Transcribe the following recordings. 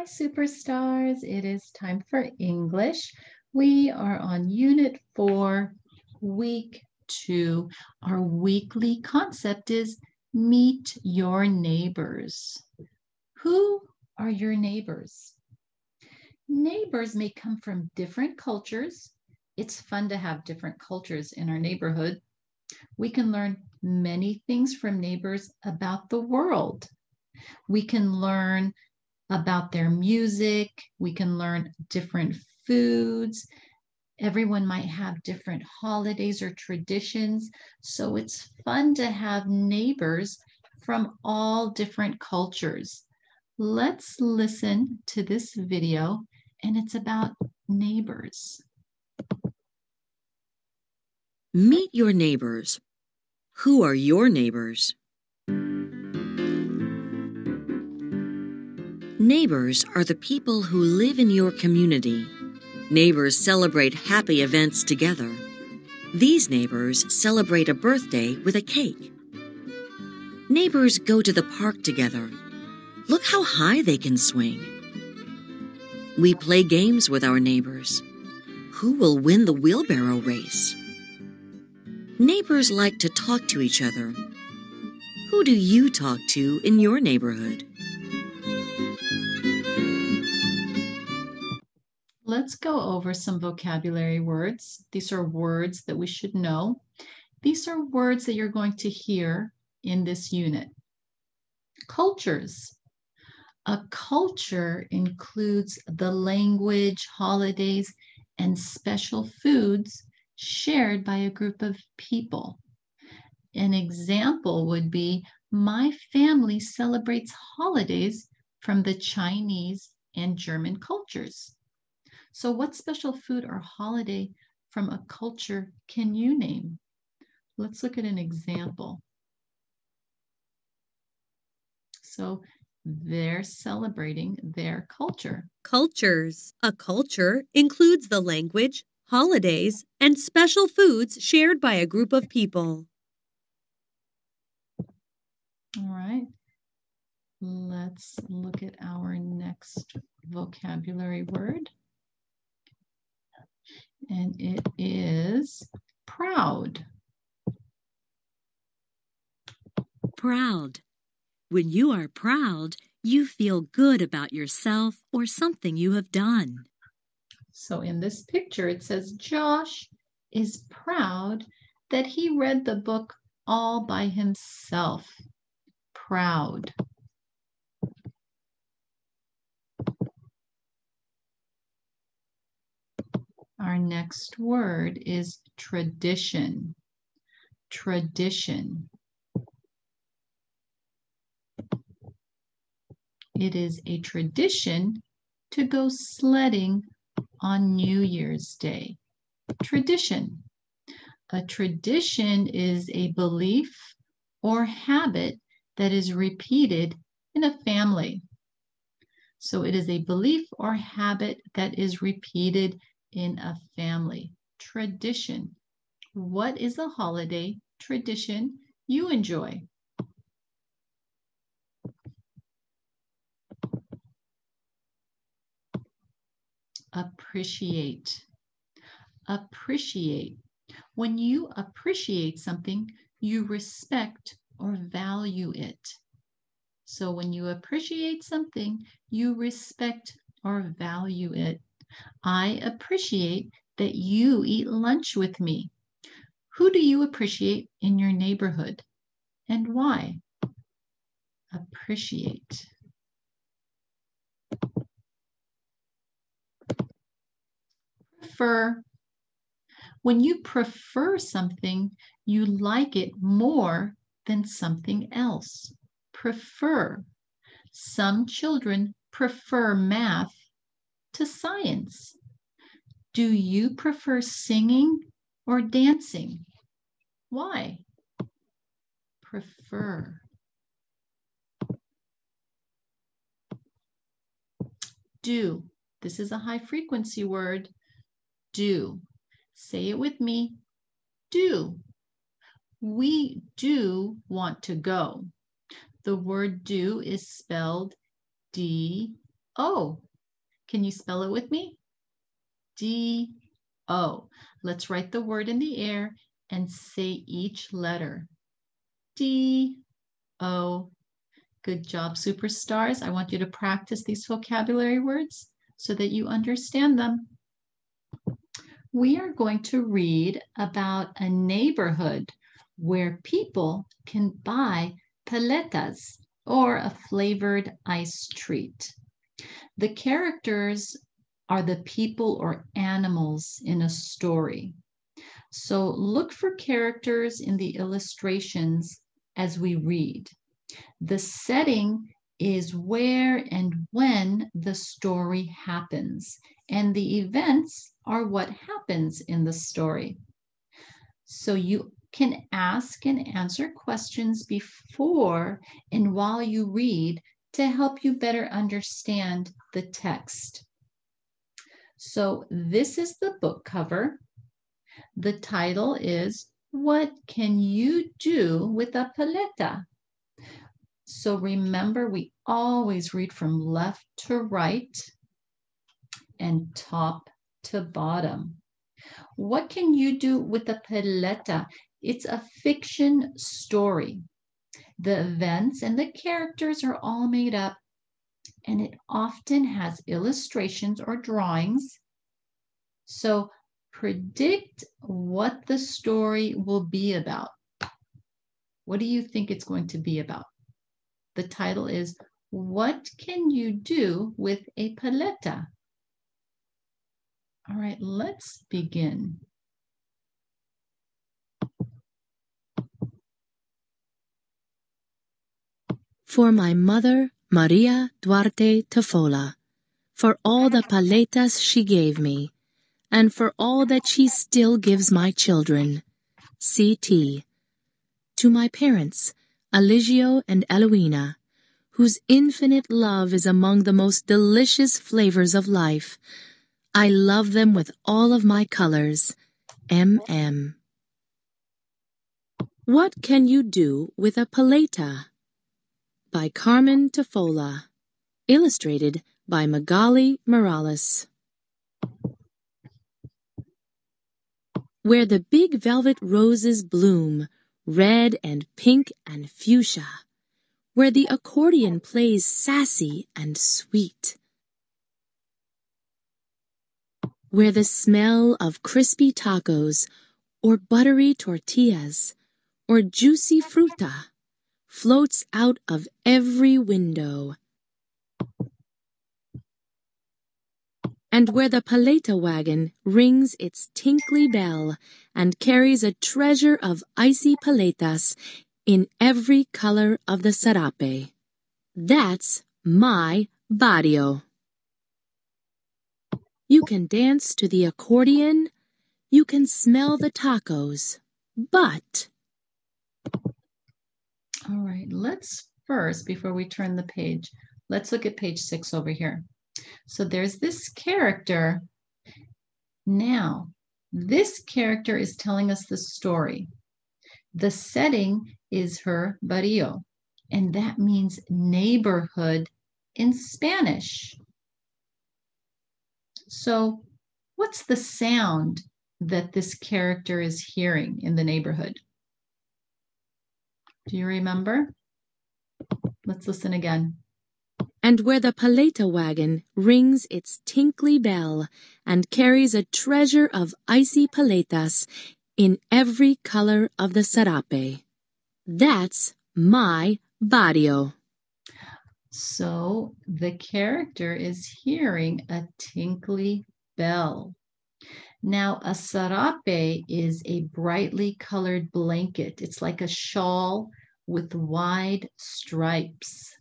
Hi, superstars. It is time for English. We are on Unit 4, Week 2. Our weekly concept is meet your neighbors. Who are your neighbors? Neighbors may come from different cultures. It's fun to have different cultures in our neighborhood. We can learn many things from neighbors about the world. We can learn about their music. We can learn different foods. Everyone might have different holidays or traditions. So it's fun to have neighbors from all different cultures. Let's listen to this video, and it's about neighbors. Meet your neighbors. Who are your neighbors? Neighbors are the people who live in your community. Neighbors celebrate happy events together. These neighbors celebrate a birthday with a cake. Neighbors go to the park together. Look how high they can swing. We play games with our neighbors. Who will win the wheelbarrow race? Neighbors like to talk to each other. Who do you talk to in your neighborhood? Let's go over some vocabulary words. These are words that we should know. These are words that you're going to hear in this unit. Cultures. A culture includes the language, holidays, and special foods shared by a group of people. An example would be, my family celebrates holidays from the Chinese and German cultures. So what special food or holiday from a culture can you name? Let's look at an example. So they're celebrating their culture. Cultures. A culture includes the language, holidays, and special foods shared by a group of people. All right. Let's look at our next vocabulary word. And it is proud. Proud. When you are proud, you feel good about yourself or something you have done. So in this picture, it says Josh is proud that he read the book all by himself. Proud. Our next word is tradition. Tradition. It is a tradition to go sledding on New Year's Day. Tradition. A tradition is a belief or habit that is repeated in a family. So it is a belief or habit that is repeated in a family. Tradition. What is a holiday tradition you enjoy? Appreciate. Appreciate. When you appreciate something, you respect or value it. So when you appreciate something, you respect or value it. I appreciate that you eat lunch with me. Who do you appreciate in your neighborhood and why? Appreciate. Prefer. When you prefer something, you like it more than something else. Prefer. Some children prefer math to science. Do you prefer singing or dancing? Why? Prefer. Do. This is a high frequency word. Do. Say it with me. Do. We do want to go. The word do is spelled D-O. Can you spell it with me? D-O. Let's write the word in the air and say each letter. D-O. Good job, superstars. I want you to practice these vocabulary words so that you understand them. We are going to read about a neighborhood where people can buy paletas or a flavored ice treat. The characters are the people or animals in a story. So look for characters in the illustrations as we read. The setting is where and when the story happens, and the events are what happens in the story. So you can ask and answer questions before and while you read to help you better understand the text. So this is the book cover. The title is, What Can You Do with a Paleta? So remember, we always read from left to right and top to bottom. What can you do with a paleta? It's a fiction story. The events and the characters are all made up, and it often has illustrations or drawings. So predict what the story will be about. What do you think it's going to be about? The title is, What Can You Do with a Paleta? All right, let's begin. For my mother, Maria Duarte Tafola, for all the paletas she gave me, and for all that she still gives my children. C.T. To my parents, Eligio and Eloina, whose infinite love is among the most delicious flavors of life. I love them with all of my colors. M.M. What Can You Do with a Paleta? By Carmen Tafola. Illustrated by Magali Morales. Where the big velvet roses bloom, red and pink and fuchsia, where the accordion plays sassy and sweet, where the smell of crispy tacos or buttery tortillas or juicy fruta floats out of every window, and where the paleta wagon rings its tinkly bell and carries a treasure of icy paletas in every color of the sarape. That's my barrio. You can dance to the accordion, you can smell the tacos, but... All right, let's first, before we turn the page, let's look at page 6 over here. So there's this character. Now, this character is telling us the story. The setting is her barrio, and that means neighborhood in Spanish. So what's the sound that this character is hearing in the neighborhood? Do you remember? Let's listen again. And where the paleta wagon rings its tinkly bell and carries a treasure of icy paletas in every color of the sarape. That's my barrio. So the character is hearing a tinkly bell. Now, a sarape is a brightly colored blanket. It's like a shawl with wide stripes.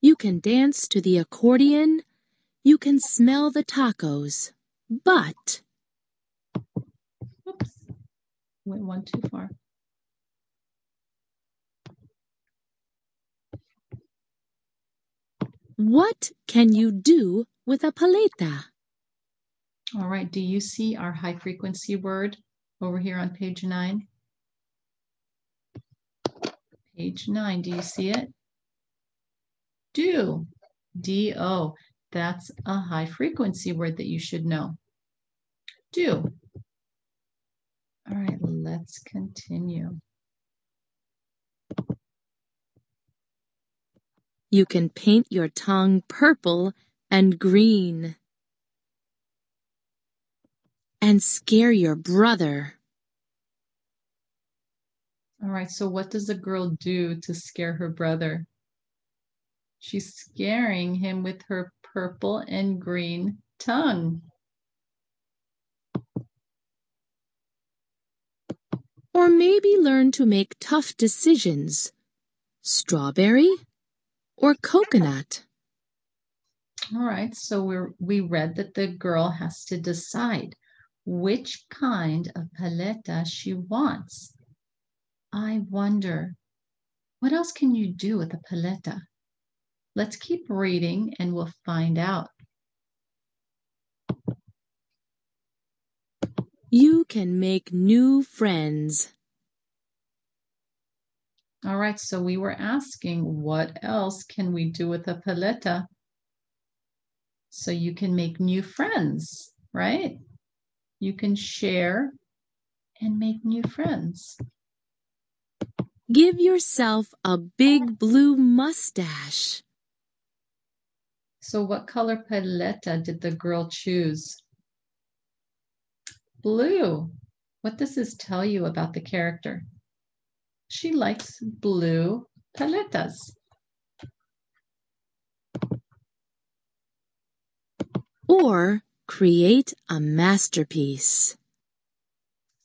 You can dance to the accordion, you can smell the tacos, but... Oops, went one too far. What can you do with a paleta? All right, do you see our high frequency word over here on page 9? Page 9, do you see it? Do. D-O. That's a high frequency word that you should know. Do. All right, let's continue. You can paint your tongue purple and green and scare your brother. All right, so what does a girl do to scare her brother? She's scaring him with her purple and green tongue. Or maybe learn to make tough decisions. Strawberry or coconut? All right, so we read that the girl has to decide which kind of paleta she wants. I wonder, what else can you do with a paleta? Let's keep reading and we'll find out. You can make new friends. All right, so we were asking, what else can we do with a paleta? So you can make new friends, right? You can share and make new friends. Give yourself a big blue mustache. So what color paleta did the girl choose? Blue. What does this tell you about the character? She likes blue paletas. Or create a masterpiece.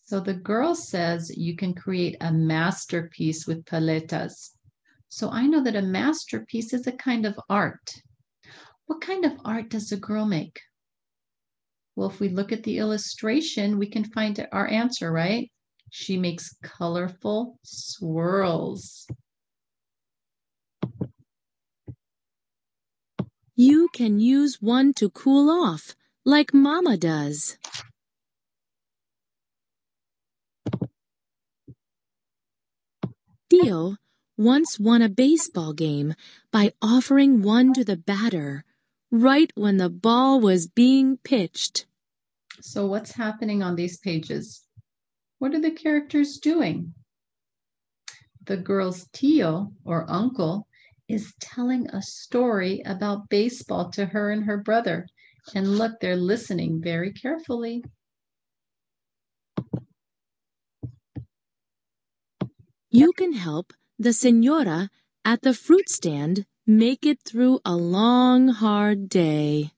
So the girl says you can create a masterpiece with paletas. So I know that a masterpiece is a kind of art. What kind of art does a girl make? Well, if we look at the illustration, we can find our answer, right? She makes colorful swirls. You can use one to cool off, like Mama does. Theo once won a baseball game by offering one to the batter right when the ball was being pitched. So what's happening on these pages? What are the characters doing? The girl's tío, or uncle, is telling a story about baseball to her and her brother. And look, they're listening very carefully. You can help the señora at the fruit stand make it through a long, hard day.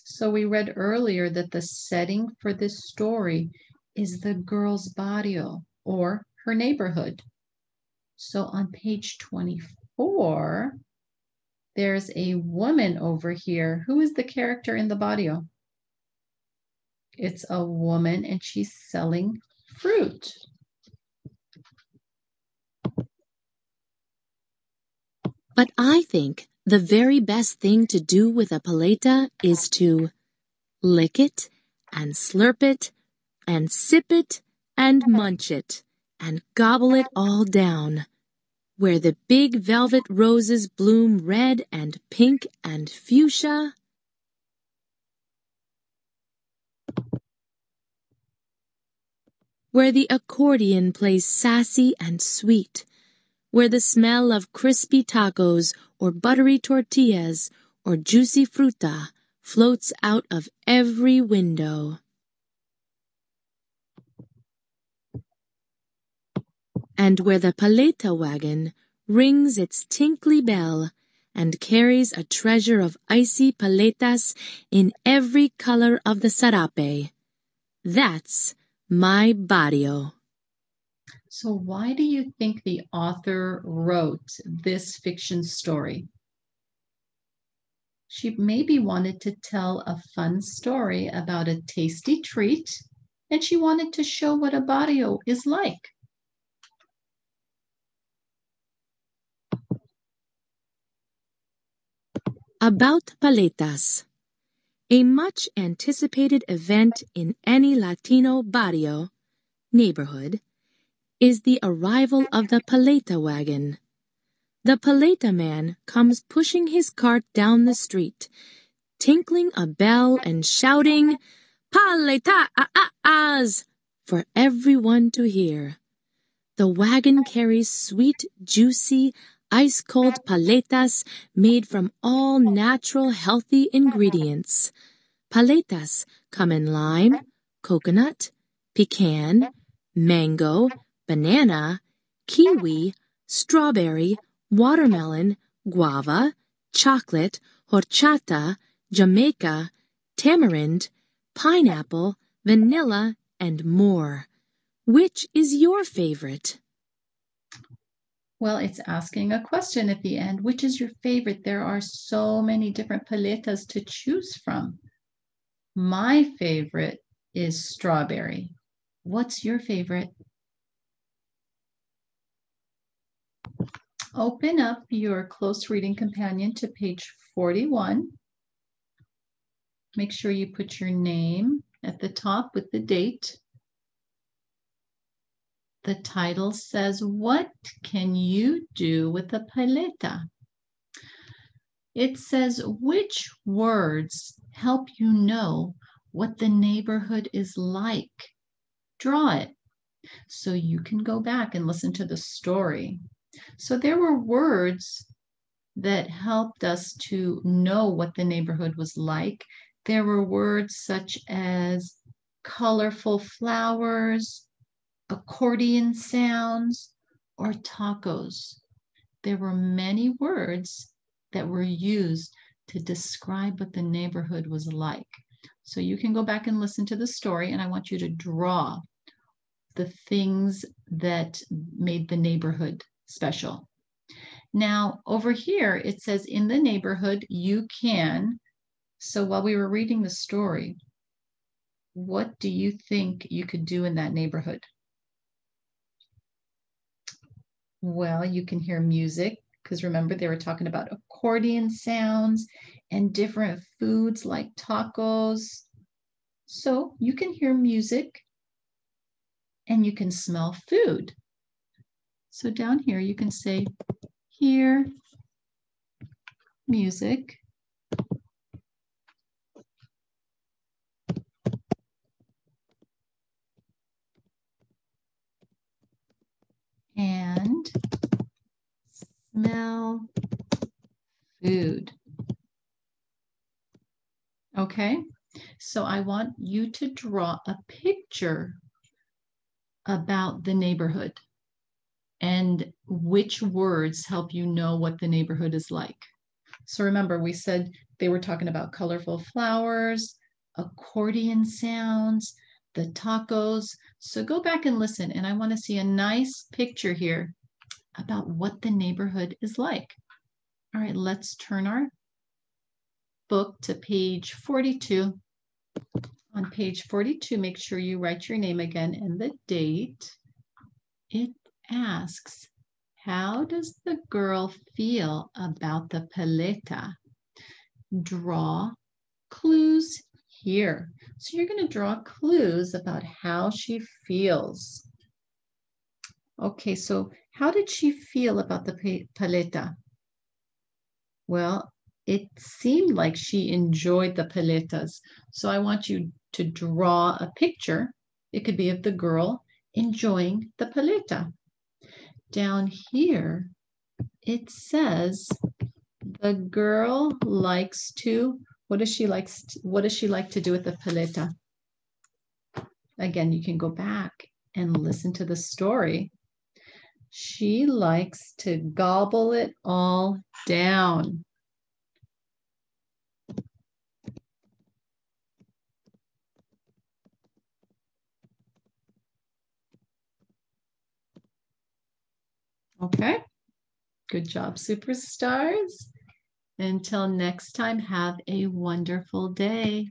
So we read earlier that the setting for this story is the girl's barrio, or her neighborhood. So on page 24, there's a woman over here. Who is the character in the barrio? It's a woman and she's selling fruit. But I think the very best thing to do with a paleta is to lick it and slurp it and sip it and munch it and gobble it all down, where the big velvet roses bloom red and pink and fuchsia. Where the accordion plays sassy and sweet, where the smell of crispy tacos or buttery tortillas or juicy fruta floats out of every window. And where the paleta wagon rings its tinkly bell and carries a treasure of icy paletas in every color of the sarape. That's my barrio. So why do you think the author wrote this fiction story? She maybe wanted to tell a fun story about a tasty treat, and she wanted to show what a barrio is like. About paletas. A much anticipated event in any Latino barrio, neighborhood, is the arrival of the paleta wagon. the Paleta man comes pushing his cart down the street, tinkling a bell and shouting, Paleta-as, for everyone to hear. The wagon carries sweet, juicy, ice-cold paletas made from all natural, healthy ingredients. Paletas come in lime, coconut, pecan, mango, banana, kiwi, strawberry, watermelon, guava, chocolate, horchata, Jamaica, tamarind, pineapple, vanilla, and more. Which is your favorite? Well, it's asking a question at the end. Which is your favorite? There are so many different paletas to choose from. My favorite is strawberry. What's your favorite? Open up your close reading companion to page 41. Make sure you put your name at the top with the date. The title says, What can you do with a paleta? It says, which words help you know what the neighborhood is like? Draw it so you can go back and listen to the story. So there were words that helped us to know what the neighborhood was like. There were words such as colorful flowers, accordion sounds, or tacos. There were many words that were used to describe what the neighborhood was like. So you can go back and listen to the story, and I want you to draw the things that made the neighborhood special. Now, over here, it says in the neighborhood, you can. So while we were reading the story, what do you think you could do in that neighborhood? Well, you can hear music, because remember they were talking about accordion sounds and different foods like tacos. So you can hear music and you can smell food. So down here you can say, hear music and smell food. Okay, so I want you to draw a picture about the neighborhood and which words help you know what the neighborhood is like. So remember, we said they were talking about colorful flowers, accordion sounds, the tacos. So go back and listen, and I want to see a nice picture here about what the neighborhood is like. All right, let's turn our book to page 42. On page 42, make sure you write your name again and the date. It asks, how does the girl feel about the paleta? Draw clues here. So you're going to draw clues about how she feels. Okay, so how did she feel about the paleta? Well, it seemed like she enjoyed the paletas. So I want you to draw a picture. It could be of the girl enjoying the paleta. Down here, it says the girl likes to, what does she like to do with the paleta? Again, you can go back and listen to the story. She likes to gobble it all down. Okay, good job, superstars. Until next time, have a wonderful day.